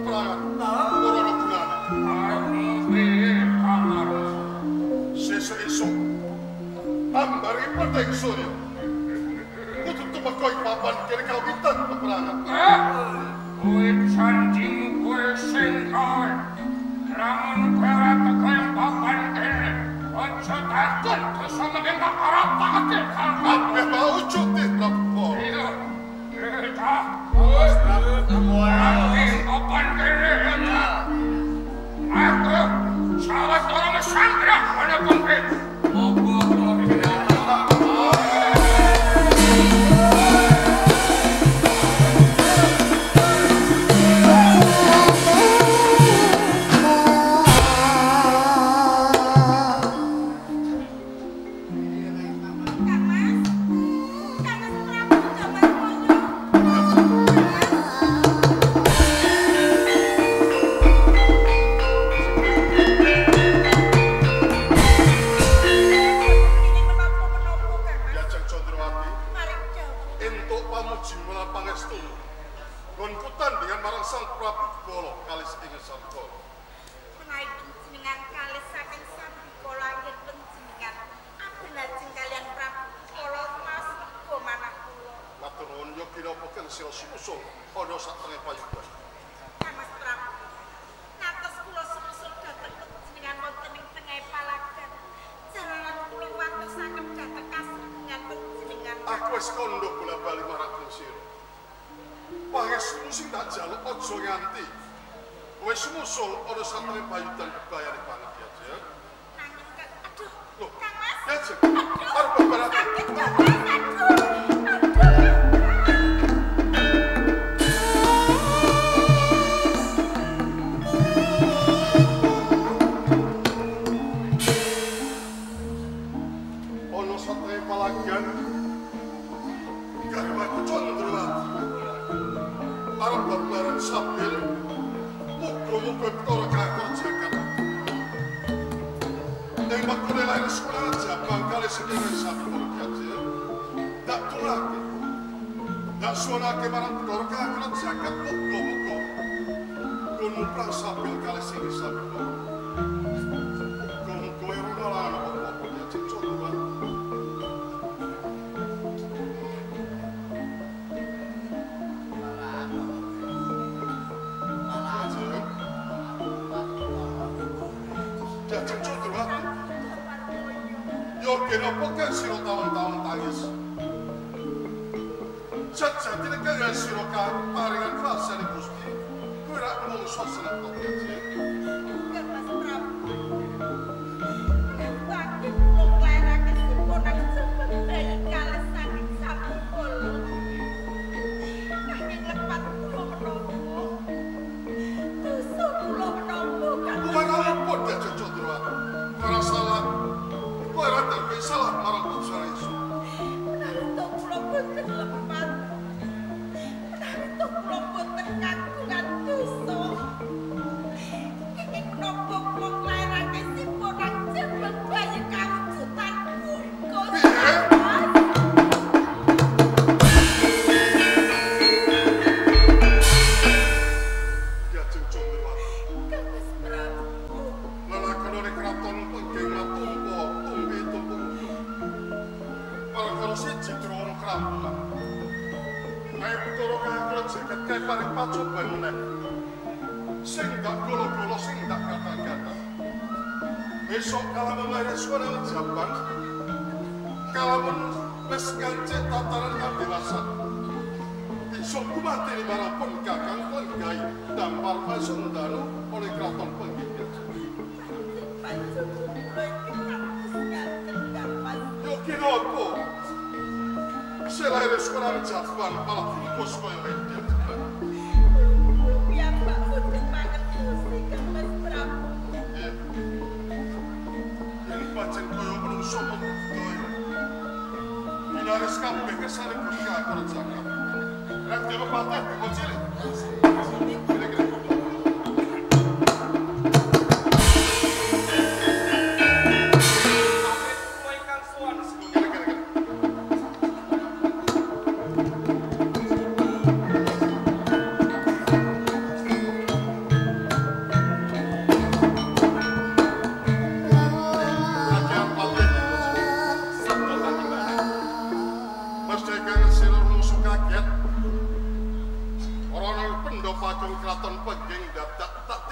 peperangan. Ora ana gunane. Sesuk ambari Padang Surya. Kudu tumeka papan kene kawitan peperangan. Kowe janjimu kowe sing kae. Lamun kowe tekan papan kene, aja takut kesana ing arep pakake. Kabeh mau ujug Prabu. Iya. Kita wis papan kene. Aku salah orang sandra ana konkret.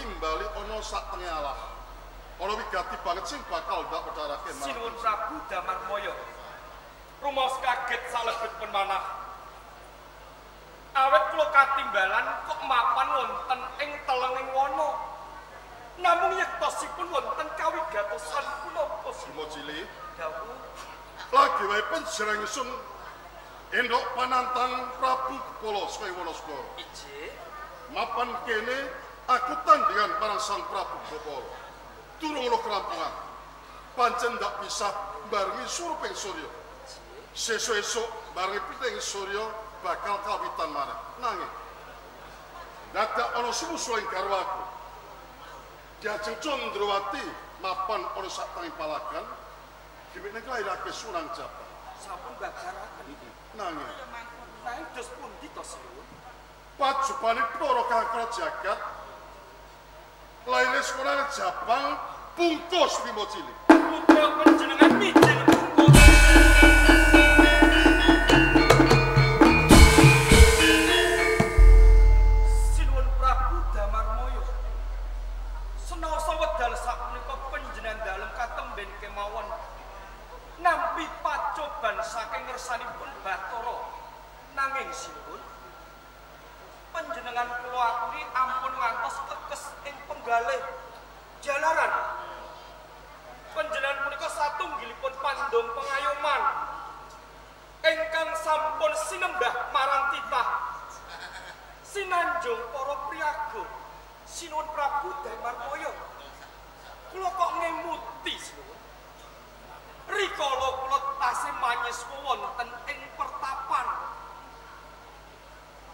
timbali ana sak tengah alah. Ana wigati banget sing bakal ndak pedharake marang. Sinuwun Prabu Damarmaya. Rumaos kaget salebetipun manah. Awet kula katimbalan kok mapan wonten ing telenging wana. Namung yektosipun wonten kawigatosan punapa Simo Cili? dawuh. Lagi wae panjenengan ingsun endok panantang Prabu Kepala Swayawanaswara. Ije, Mapan kene aku tandingan marang Sang Prabu Gopal. Durung ana kerampungan. Pancen ndak bisa barengi suruping surya. Sesuk-esuk barengi piting surya bakal kawitan maneh. Nanging dadak ana sumusuling garwaku. Diajeng Candrawati mapan ana sak tanging palagan. Diwene nglairake Sunan Jabal. sampun babaraken. Nanging Nanging dos pundi to sinuwun? pajupane para kakra jagat laire Sunan Jabal bungkus Bima Cilik. Putra panjenengan mijil bungkus. Sinuwun Prabu Damarmaya. Senaosa wedal sapunika panjenengan dalem katemben kemawon nampi pacoban saking ngersanipun Bathara. Nanging sinuwun panjenengan kula aturi ampun ngantos kekes ing penggalih jalaran. Panjenengan punika satunggilipun pandom pengayoman ingkang sampun sinembah marang titah sinanjung para priyaga. Sinuwun Prabu Damarmaya, kula kok ngemuti sinuwun. Rikala kula tasih manyiswa wonten ing pertapan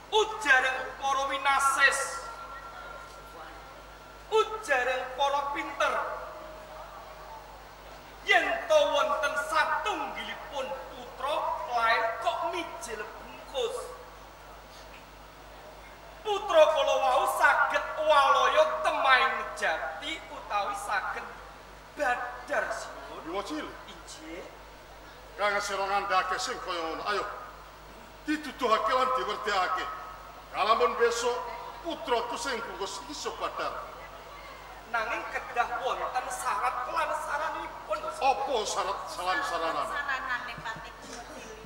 ujareng para winasis, ujareng para pinter, yen to wonten satunggilipun putra lair kok mijil bungkus. Putra kala wau saged walaya temaing jati utawi saged badar sinuwun. Bima Cilik, Injih. kang sira ngandhake sing kaya ngono. Ayo dituduhake lan diwerdekake. Kalamun besok putraku sing bungkus iso badar. Nanging kedah wonten syarat lan saranipun. Apa syarat saran-saranane? Saranane Patih Cilik.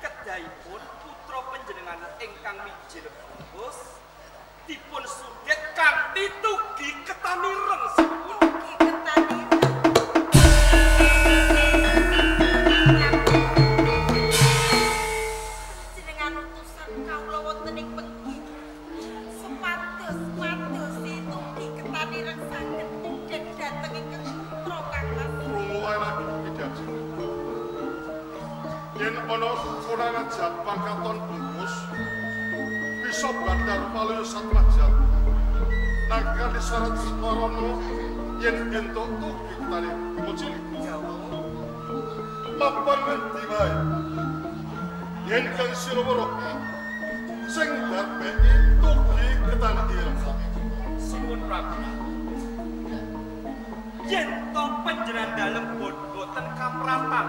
Kedahipun putra panjenengan ingkang mijil bungkus dipun sudet kanthi tugi ketanireng sinuwun. Ki ketani. Jenengan utusan kawula wonten ing penggi. Supados tugi ketani saged den dhateng ing putra Kangmas. Krungu wae lagi iki. Yen ana Sunan Jabal katon bungkus bisa badar paluyo satwa jam. Nangkal syarat sekarana yen entuk tugi tali Bima Cilik. Mapan ngendi wae. Yen kan sira weruh sing dapeki tugi ketani ireng. Sinuwun Prabu. Yen to panjenengan dalem boten kampratan.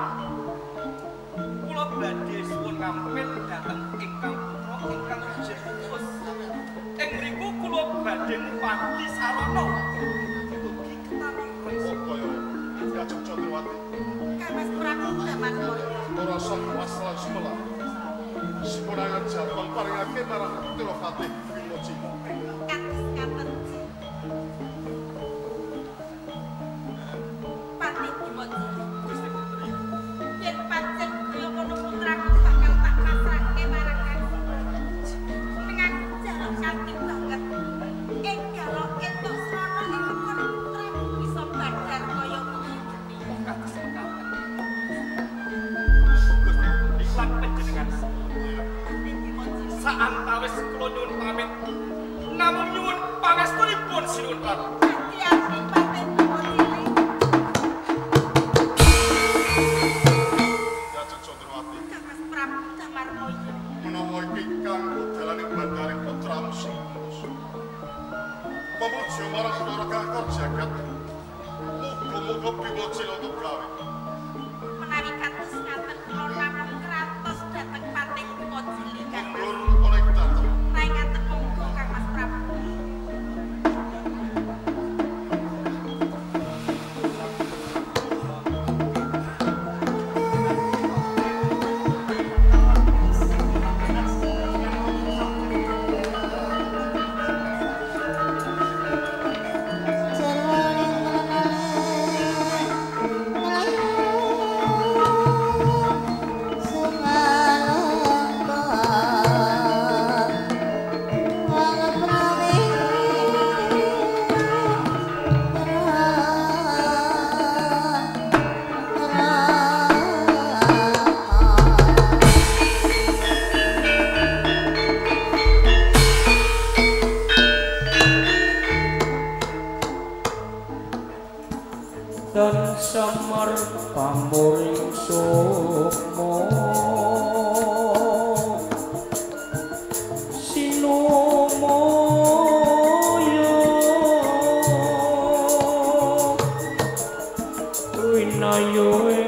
Kula badhe suwun ngampil dhateng ingkang putra ingkang mijil bungkus. Ing mriku kula badhe ngupati sarana tugi ketanireng. Apa ya? Diajeng Candrawati. Kangmas Prabu Damarmaya. Ora sok masalah sekolah. Sekolah Jabal paringake marang Putra Patih Bima Cilik. Kados ngaten. Patih Bima Cilik. Gusti Putri. Yen pancen kaya ngono putraku bakal tak pasrahke marang Kang. Dengan jaluk kanthi banget. Ing galok entuk srana ing kene putraku bisa badar kaya ngono. Kados mekaten. Gusti Putri lan panjenengan Patih Bima Cilik. saantawis kula nyuwun pamit namung nyuwun pangestunipun sinuwun Prabu. Hati-hati Patih Bima Cilik. Diajeng Candrawati. Kangmas Prabu Damarmaya. Menawa iki kanggo dalaning bandare putramu sing bungkus. Pamuja marang para kakor jagat. Muga-muga Bima Cilik untuk gawe. Menawi kados ngaten kula namung kratos dhateng Patih Bima Cilik Kangmas. Mulur oleh dateng. Rai ngaten monggo Kangmas Prabu. dan samar pamuring sukma sinomaya winayu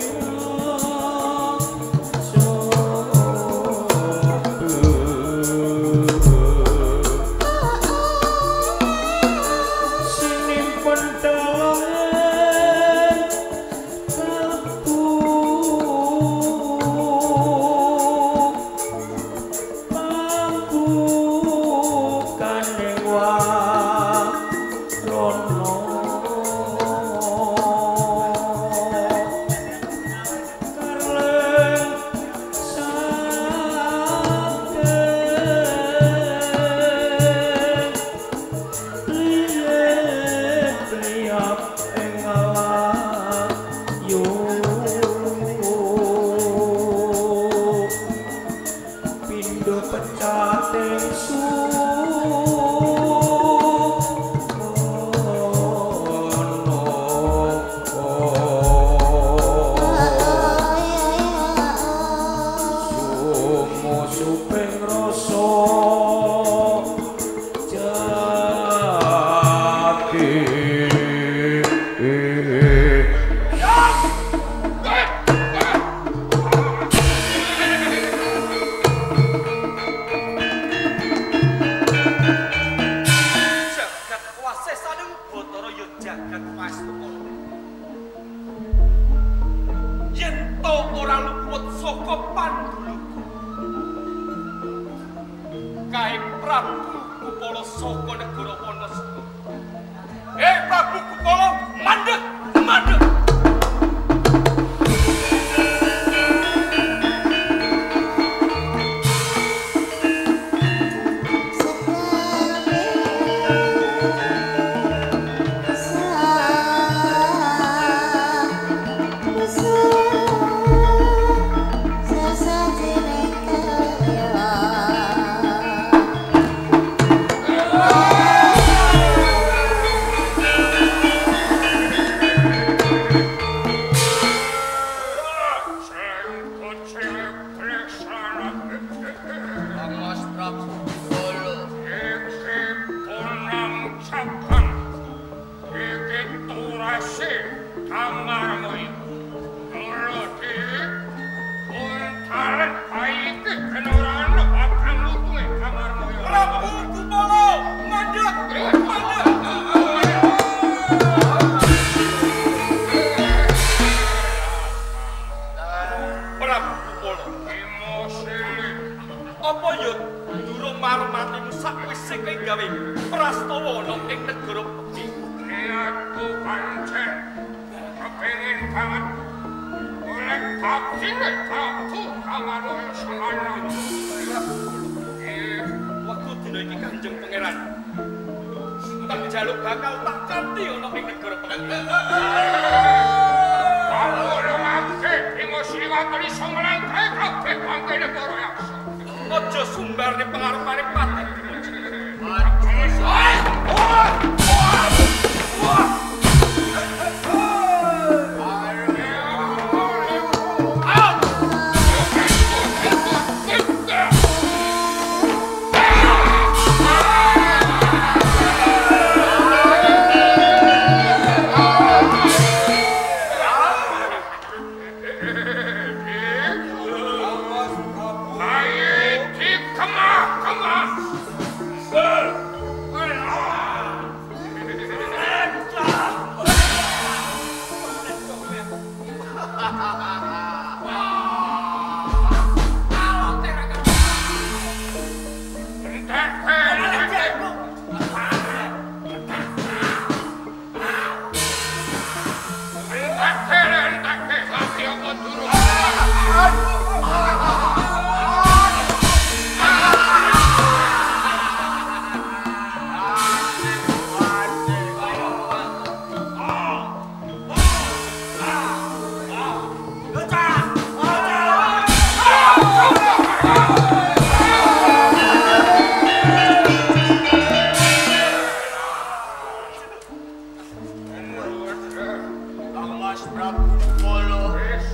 Prabu Nukala. Wis,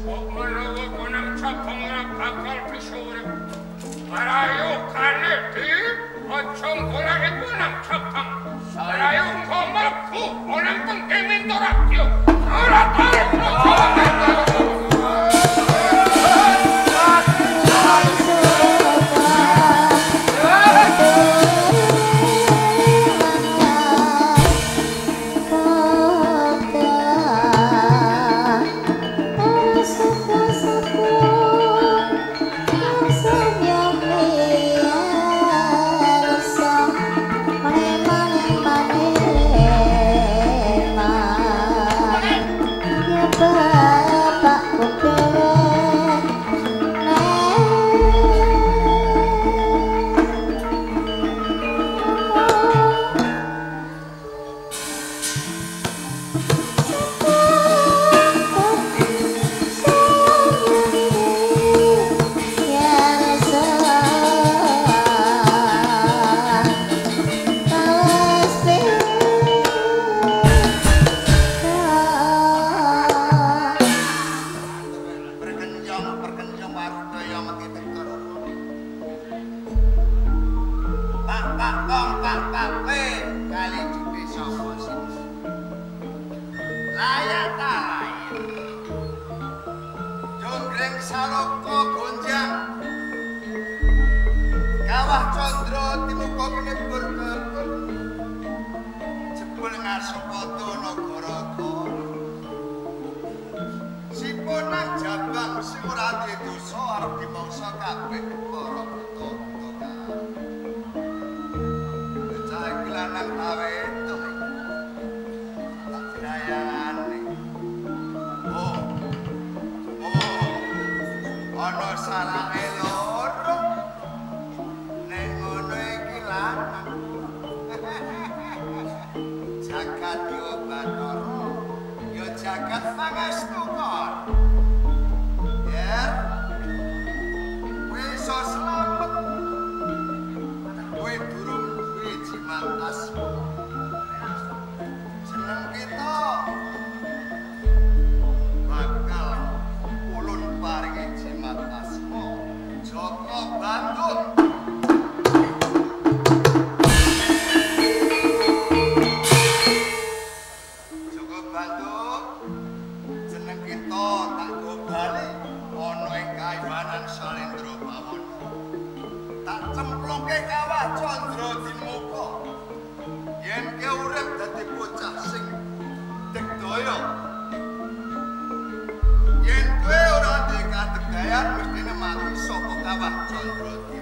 kok menawa konang cabang ora bakal bisa urip. Marayo kanedi, aja golek konang cabang. Marayo mlebu ana teng Mintoratya. Ora tau. Yen kowe ora ndek kategayan mestine mati saka Kawah Candra.